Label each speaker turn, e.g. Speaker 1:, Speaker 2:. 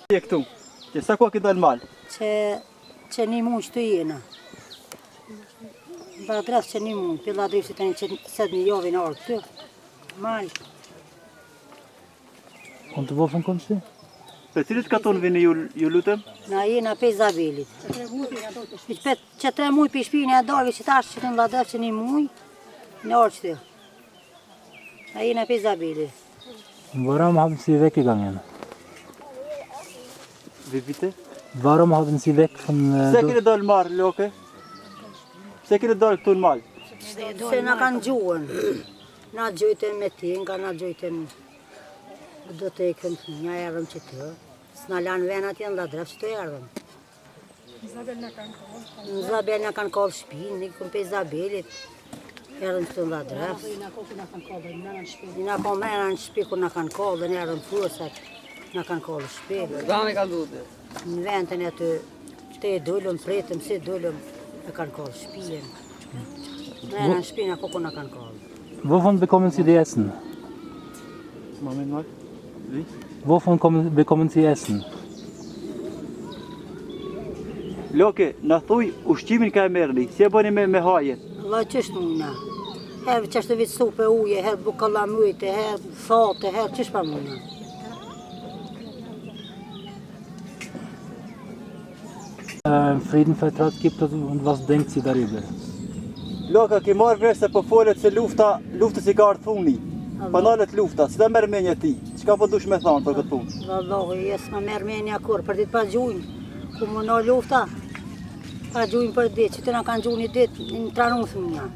Speaker 1: Je këtu, që sa ko ki dalë malë?
Speaker 2: Që një mund që të jena. Ba adres që një mund, për adres që të një që sëtë një jove në orë të malë.
Speaker 3: Kom të vofën kom si?
Speaker 1: Për cilit katon vini ju lutëm?
Speaker 2: Na jena pe Zabelit. Që 3 muj për shpinë e darve që tash që të në adres që një muj në orë që të. Na jena pe Zabelit.
Speaker 3: Vara më hapën si vek i gangen.
Speaker 1: Vipite?
Speaker 3: Vara më hapën si vek në...
Speaker 1: Se kire dalë marë, loke? Se kire dalë këtu në malë?
Speaker 2: Se na kanë gjuën. Na gjojten me tinga, na gjojten... Do të ekëm një erëm që të. S'na lanë venat janë dhe drefë që të erëm. Në Zabel në kanë kohë shpinë, në këmë pe Zabelit. Erëm që të në drefë. Në kanë mena në shpi kur në kanë kohë dhe në erëm furësat. Në kanë kohë shpi. Në ventën e të e dollëm, pretëm, se dollëm, e kanë kohë shpijen. Në erëm shpi në kohë në kanë kohë.
Speaker 3: Wovon bekommen Sie die Essen?
Speaker 1: Moment mal. Wie?
Speaker 3: Wovon bekommen Sie Essen?
Speaker 1: Loke, në thuj ushqimin ka e merrni, si e bëni me hajen?
Speaker 2: Allah qështë muna. Herë qështë të vitë supe uje, herë bukalla mëjte, herë sate, herë qështë pa muna.
Speaker 3: Friedenvertrag gibt es und was denkt Sie darüber?
Speaker 1: Loka, ki marrë vesh se po folet se luftës I ka ardhë funi. Panalet lufta, si da merë menja ti? Qka po dush me thanë për këtë punë?
Speaker 2: Vallohi, jesë më merë menja kur, për ditë pa gjujnë. Ku më në lufta, pa gjujnë për ditë, që të nga kanë gjujnë I ditë, në tranusë më nga.